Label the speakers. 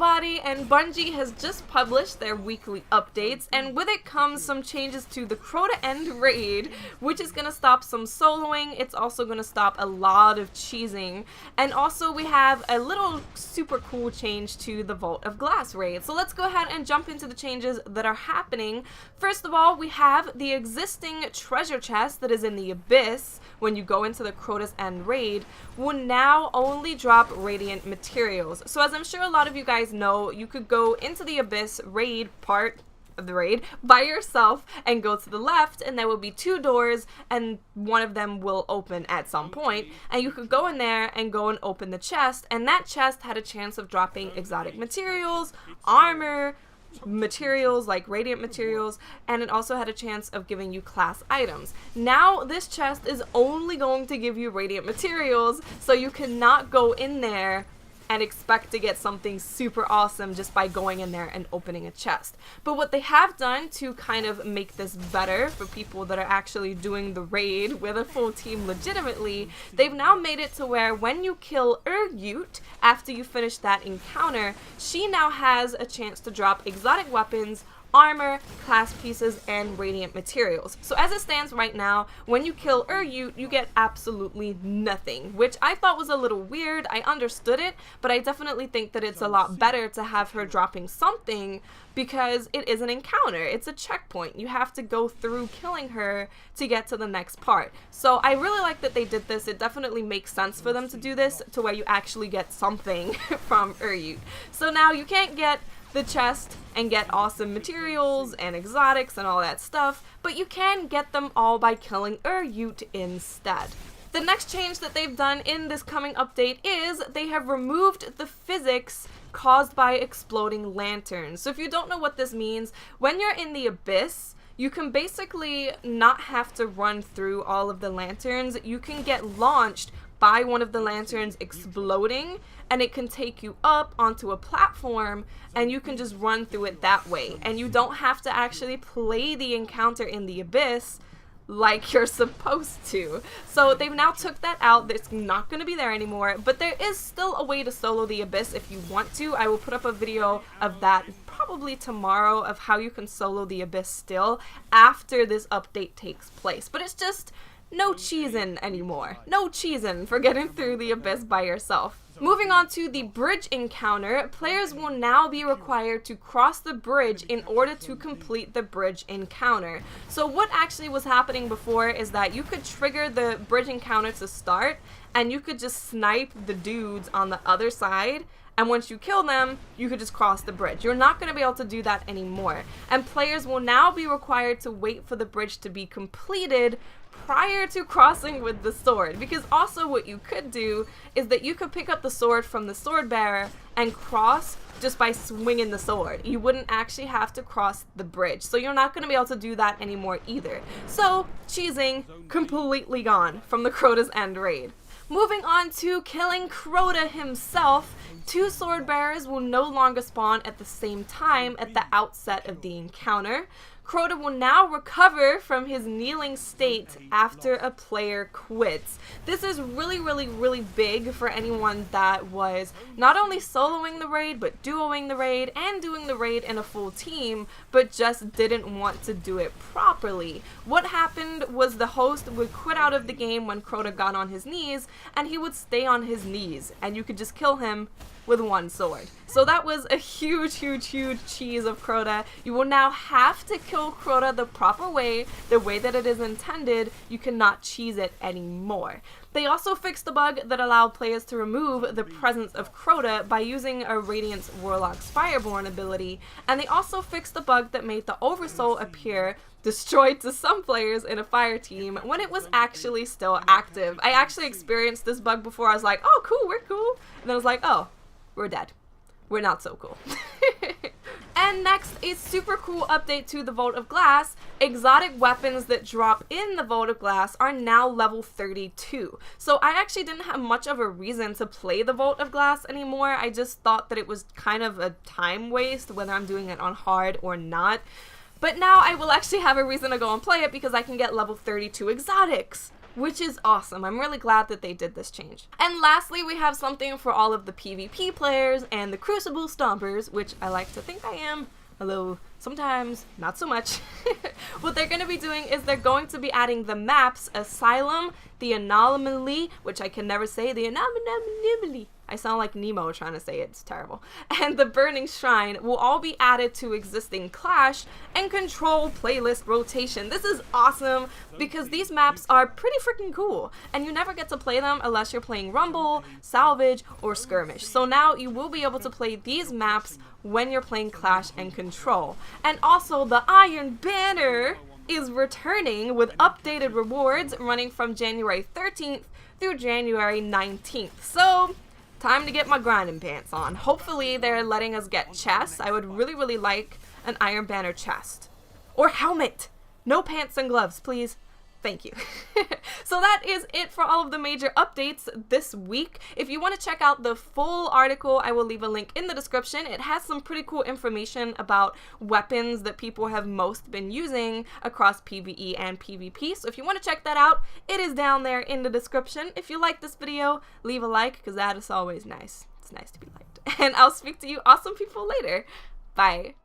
Speaker 1: everybody, and Bungie has just published their weekly updates, and with it comes some changes to the Crota end raid, which is going to stop some soloing. It's also going to stop a lot of cheesing, and also we have a little super cool change to the Vault of Glass raid. So let's go ahead and jump into the changes that are happening. First of all, we have the existing treasure chest that is in the Abyss when you go into the Crotas end raid will now only drop radiant materials. So as I'm sure a lot of you guys know, you could go into the Abyss raid part of the raid by yourself and go to the left, and there will be 2 doors and one of them will open at some point, and you could go in there and go and open the chest, and that chest had a chance of dropping exotic materials, armor, materials like radiant materials, and it also had a chance of giving you class items. Now this chest is only going to give you radiant materials, so you cannot go in there and expect to get something super awesome just by going in there and opening a chest. But what they have done to kind of make this better for people that are actually doing the raid with a full team legitimately, they've now made it to where when you kill Urgut after you finish that encounter, she now has a chance to drop exotic weapons, armor, class pieces, and radiant materials. So as it stands right now, when you kill Urgut, you get absolutely nothing, which I thought was a little weird. I understood it, but I definitely think that it's a lot better to have her dropping something because it is an encounter. It's a checkpoint. You have to go through killing her to get to the next part. So I really like that they did this. It definitely makes sense for them to do this to where you actually get something from Urgut. So now you can't get the chest and get awesome materials and exotics and all that stuff, but you can get them all by killing Urgut instead. The next change that they've done in this coming update is they have removed the physics caused by exploding lanterns. So if you don't know what this means, when you're in the Abyss, you can basically not have to run through all of the lanterns. You can get launched by one of the lanterns exploding, and it can take you up onto a platform and you can just run through it that way, and you don't have to actually play the encounter in the Abyss like you're supposed to. So they've now took that out. It's not going to be there anymore, but there is still a way to solo the Abyss if you want to. I will put up a video of that probably tomorrow of how you can solo the Abyss still after this update takes place, but it's just no cheesing anymore. No cheesing for getting through the Abyss by yourself. Moving on to the bridge encounter, players will now be required to cross the bridge in order to complete the bridge encounter. So what actually was happening before is that you could trigger the bridge encounter to start, and you could just snipe the dudes on the other side, and once you kill them, you could just cross the bridge. You're not going to be able to do that anymore. And players will now be required to wait for the bridge to be completed prior to crossing with the sword, because also what you could do is that you could pick up the sword from the sword bearer and cross just by swinging the sword. You wouldn't actually have to cross the bridge, so you're not going to be able to do that anymore either. So cheesing completely gone from the Crota's end raid. Moving on to killing Crota himself, 2 sword bearers will no longer spawn at the same time at the outset of the encounter. Crota will now recover from his kneeling state after a player quits. This is really big for anyone that was not only soloing the raid, but duoing the raid and doing the raid in a full team, but just didn't want to do it properly. What happened was the host would quit out of the game when Crota got on his knees, and he would stay on his knees, and you could just kill him with 1 sword. So that was a huge cheese of Crota. You will now have to kill Crota the proper way, the way that it is intended. You cannot cheese it anymore. They also fixed the bug that allowed players to remove the presence of Crota by using a Radiance Warlock's Fireborn ability, and they also fixed the bug that made the Oversoul appear destroyed to some players in a fire team when it was actually still active. I actually experienced this bug before. I was like, oh cool, we're cool, and then I was like, oh, we're dead. We're not so cool. And next, a super cool update to the Vault of Glass. Exotic weapons that drop in the Vault of Glass are now level 32. So I actually didn't have much of a reason to play the Vault of Glass anymore. I just thought that it was kind of a time waste whether I'm doing it on hard or not. But now I will actually have a reason to go and play it because I can get level 32 exotics. which is awesome. I'm really glad that they did this change. And lastly, we have something for all of the PvP players and the Crucible stompers, which I like to think I am, although sometimes not so much. What they're going to be doing is they're going to be adding the maps Asylum, the Anomaly, which I can never say, the Anomaly. I sound like Nemo trying to say it. It's terrible. And the Burning Shrine will all be added to existing Clash and control playlist rotation. This is awesome because these maps are pretty freaking cool and you never get to play them unless you're playing Rumble, Salvage, or Skirmish. So now you will be able to play these maps when you're playing Clash and Control. And also the Iron Banner is returning with updated rewards running from January 13th through January 19th. So time to get my grinding pants on. Hopefully they're letting us get chests. I would really like an Iron Banner chest. Or helmet. No pants and gloves, please. Thank you. So that is it for all of the major updates this week. If you want to check out the full article, I will leave a link in the description. It has some pretty cool information about weapons that people have most been using across PvE and PvP. So if you want to check that out, it is down there in the description. If you like this video, leave a like because that is always nice. It's nice to be liked. And I'll speak to you awesome people later. Bye.